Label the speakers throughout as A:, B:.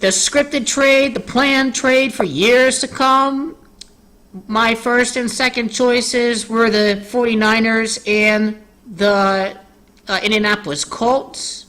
A: The scripted trade, the planned trade for years to come, my first and second choices were the 49ers and the Indianapolis Colts,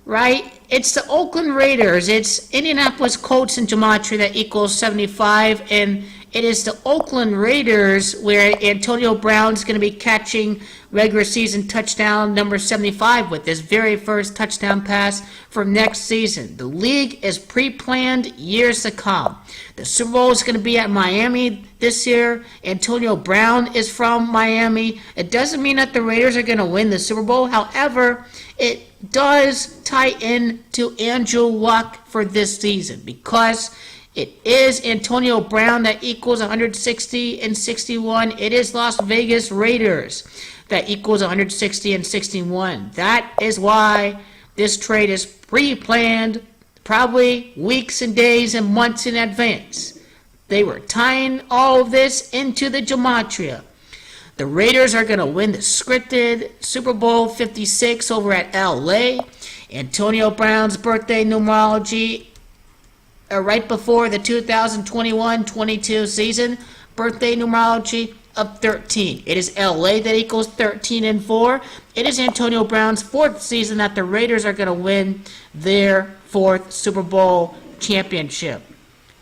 A: right? It's the Oakland Raiders. It's Indianapolis Colts and gematria that equals 75, and it is the Oakland Raiders where Antonio Brown's going to be catching regular season touchdown number 75 with his very first touchdown pass for next season. The league is pre-planned years to come. The Super Bowl is going to be at Miami this year. Antonio Brown is from Miami. It doesn't mean that the Raiders are going to win the Super Bowl. However, it does tie in to Andrew Luck for this season because it is Antonio Brown that equals 160 and 61. It is Las Vegas Raiders that equals 160 and 61. That is why this trade is pre-planned, probably weeks and days and months in advance. They were tying all of this into the gematria. The Raiders are going to win the scripted Super Bowl 56 over at LA. Antonio Brown's birthday numerology right before the 2021-22 season, birthday numerology of 13. It is LA that equals 13 and 4. It is Antonio Brown's fourth season that the Raiders are going to win their fourth Super Bowl championship.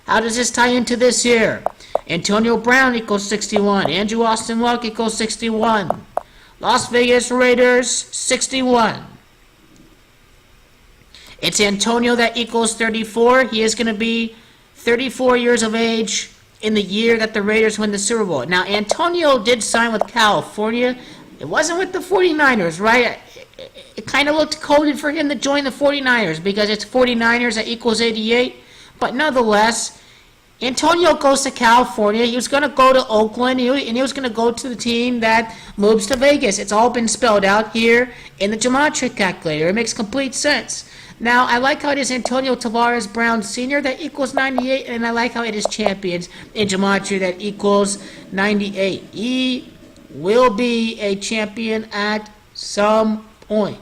A: How does this tie into this year? Antonio Brown equals 61. Andrew Austin Luck equals 61. Las Vegas Raiders, 61. It's Antonio that equals 34. He is going to be 34 years of age in the year that the Raiders win the Super Bowl. Now, Antonio did sign with California. It wasn't with the 49ers, right? It kind of looked coded for him to join the 49ers because it's 49ers that equals 88. But nonetheless, Antonio goes to California. He was going to go to Oakland, and he was going to go to the team that moves to Vegas. It's all been spelled out here in the gematria calculator. It makes complete sense. Now, I like how it is Antonio Tavares Brown Sr. that equals 98, and I like how it is champions in gematria that equals 98. He will be a champion at some point.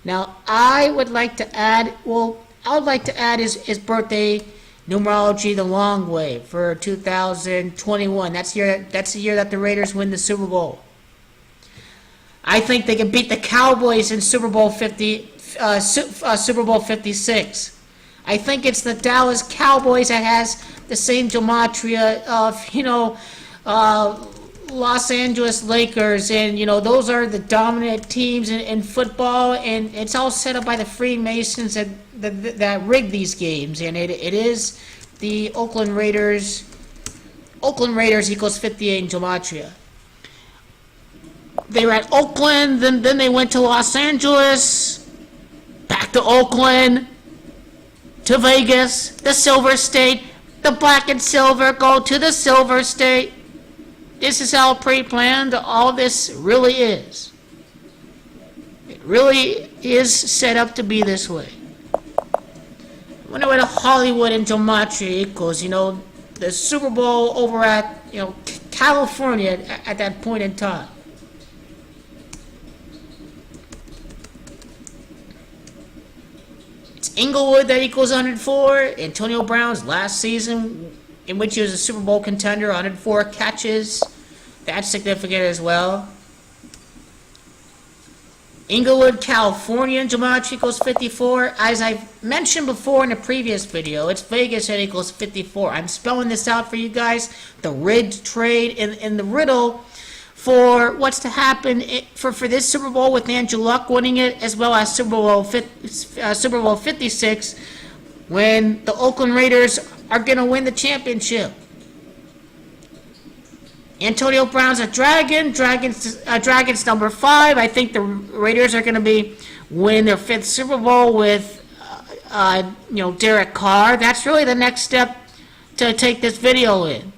A: Now, I would like to add his birthday numerology the long way for 2021. That's the year that the Raiders win the Super Bowl. I think they can beat the Cowboys in Super Bowl 56. I think it's the Dallas Cowboys that has the same gematria of Los Angeles Lakers, and those are the dominant teams in football, and it's all set up by the Freemasons that rig these games, and it is the Oakland Raiders. Oakland Raiders equals 58 in gematria. They were at Oakland, then they went to Los Angeles, back to Oakland, to Vegas, the Silver State. The black and silver go to the Silver State. This is how pre-planned all this really is. It really is set up to be this way. I wonder what a Hollywood and gematria equals. The Super Bowl over at California at that point in time. It's Inglewood that equals 104. Antonio Brown's last season, in which he was a Super Bowl contender, 104 catches. That's significant as well. Inglewood, California, gematria equals 54. As I've mentioned before in a previous video, it's Vegas that equals 54. I'm spelling this out for you guys. The rigged trade in the riddle for what's to happen for this Super Bowl with Andrew Luck winning it, as well as Super Bowl 56, when the Oakland Raiders are going to win the championship. Antonio Brown's a dragon. Dragon's number 5. I think the Raiders are going to win their 5th Super Bowl with Derek Carr. That's really the next step to take this video in.